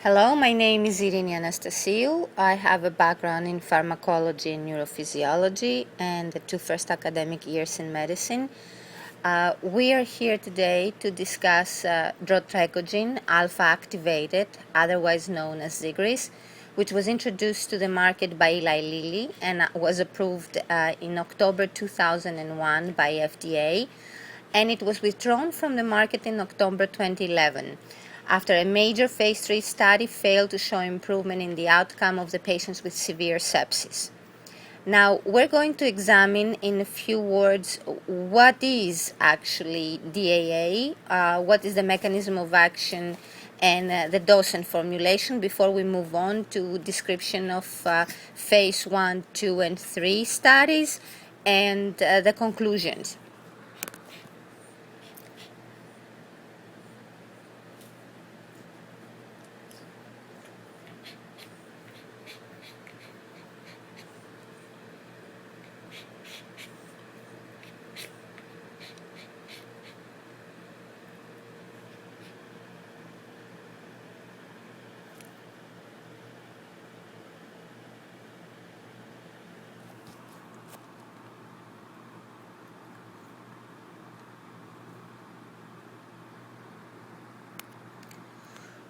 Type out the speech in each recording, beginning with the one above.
Hello, my name is Irini Anastasiou. I have a background in pharmacology and neurophysiology and the two first academic years in medicine. We are here today to discuss Drotrecogin, alpha-activated, otherwise known as Zigris, which was introduced to the market by Eli Lilly and was approved in October 2001 by FDA, and it was withdrawn from the market in October 2011 after a major phase 3 study failed to show improvement in the outcome of the patients with severe sepsis. Now, we're going to examine in a few words what is actually DAA, what is the mechanism of action, and the dose and formulation before we move on to description of phase 1, 2, and 3 studies and the conclusions.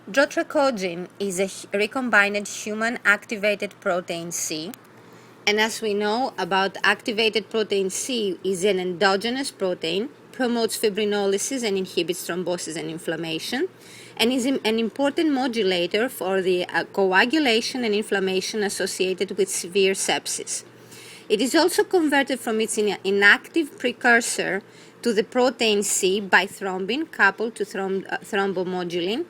Drotrecogin is a recombinant human activated protein C, and as we know about activated protein C is an endogenous protein, promotes fibrinolysis and inhibits thrombosis and inflammation, and is an important modulator for the coagulation and inflammation associated with severe sepsis. It is also converted from its inactive precursor to the protein C by thrombin coupled to thrombomodulin,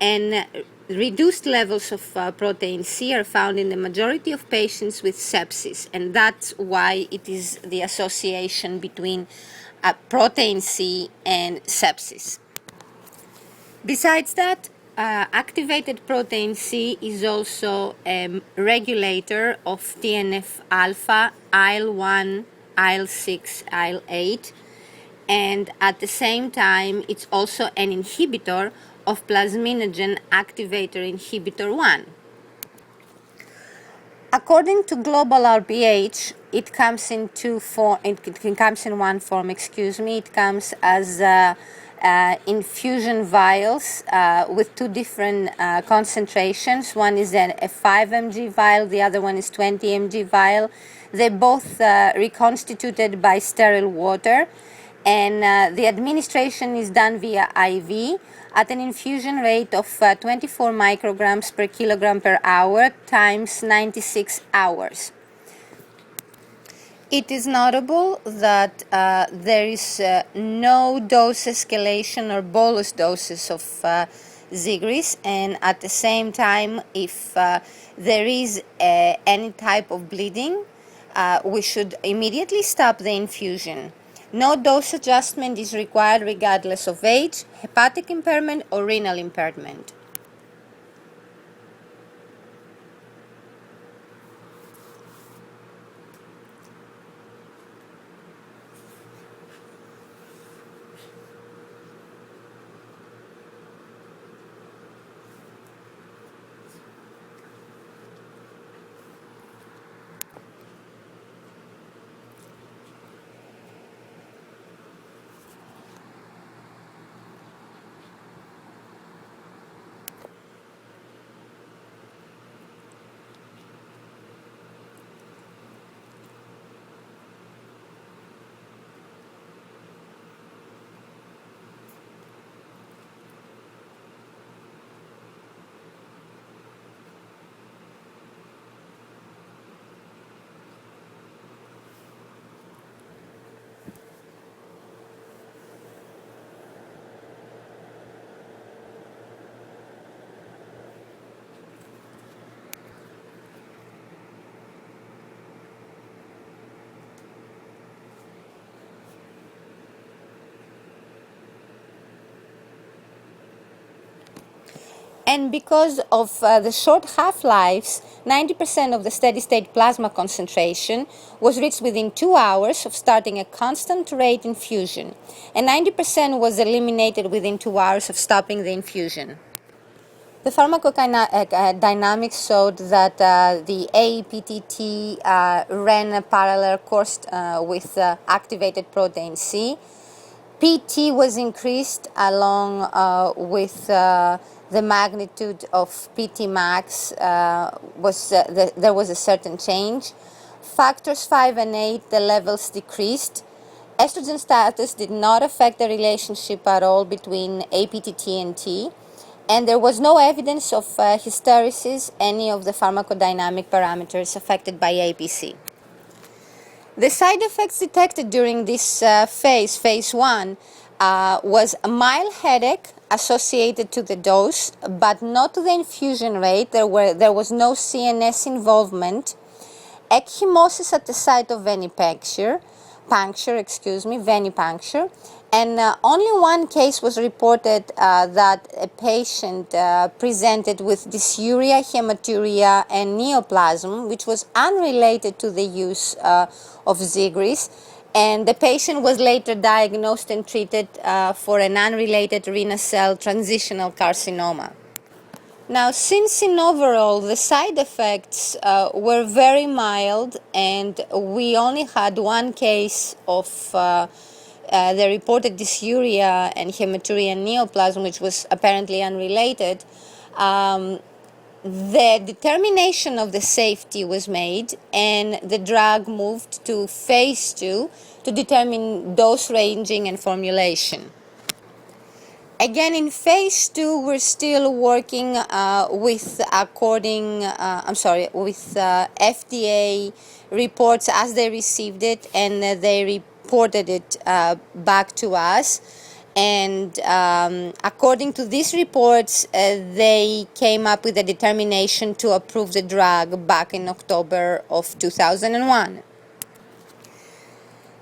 and reduced levels of protein C are found in the majority of patients with sepsis, and that's why it is the association between protein C and sepsis. Besides that, activated protein C is also a regulator of TNF alpha, IL-1, IL-6, IL-8, and at the same time it's also an inhibitor of plasminogen activator inhibitor 1. According to global RPH, it comes in one form. It comes as infusion vials with two different concentrations. One is a 5 mg vial, the other one is 20 mg vial. They're both reconstituted by sterile water, and the administration is done via IV at an infusion rate of 24 micrograms per kilogram per hour times 96 hours. It is notable that there is no dose escalation or bolus doses of Zigris, and at the same time, if there is any type of bleeding, we should immediately stop the infusion. No dose adjustment is required regardless of age, hepatic impairment, or renal impairment. And because of the short half-lives, 90% of the steady-state plasma concentration was reached within 2 hours of starting a constant rate infusion, and 90% was eliminated within 2 hours of stopping the infusion. The pharmacodynamics showed that the APTT ran a parallel course with activated protein C. PT was increased along with the magnitude of PT max. There was a certain change. Factors 5 and 8, the levels decreased. Estrogen status did not affect the relationship at all between APTT and T, and there was no evidence of hysteresis, any of the pharmacodynamic parameters affected by APC. The side effects detected during this phase 1, was a mild headache associated to the dose, but not to the infusion rate. There was no CNS involvement. Ecchymosis at the site of venipuncture, and only one case was reported that a patient presented with dysuria, hematuria, and neoplasm, which was unrelated to the use of Zigris, and the patient was later diagnosed and treated for an unrelated renal cell transitional carcinoma. Now, since in overall the side effects were very mild and we only had one case of the reported dysuria and hematuria and neoplasm, which was apparently unrelated, the determination of the safety was made and the drug moved to phase 2 to determine dose ranging and formulation. Again, in phase 2, we're still working with FDA reports as they received it, and they reported it back to us. And according to these reports, they came up with a determination to approve the drug back in October of 2001.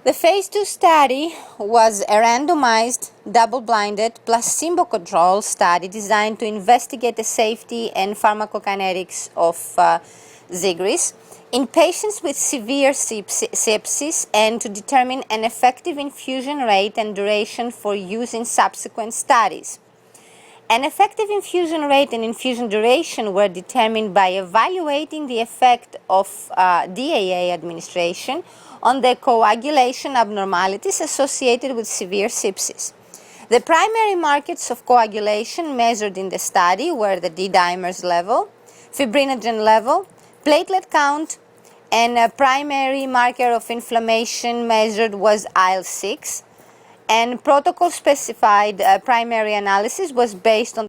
The phase 2 study was a randomized, double-blinded, placebo-controlled study designed to investigate the safety and pharmacokinetics of Zigris in patients with severe sepsis and to determine an effective infusion rate and duration for use in subsequent studies. An effective infusion rate and infusion duration were determined by evaluating the effect of DAA administration on the coagulation abnormalities associated with severe sepsis. The primary markers of coagulation measured in the study were the D-dimers level, fibrinogen level, platelet count, and a primary marker of inflammation measured was IL-6, and protocol-specified primary analysis was based on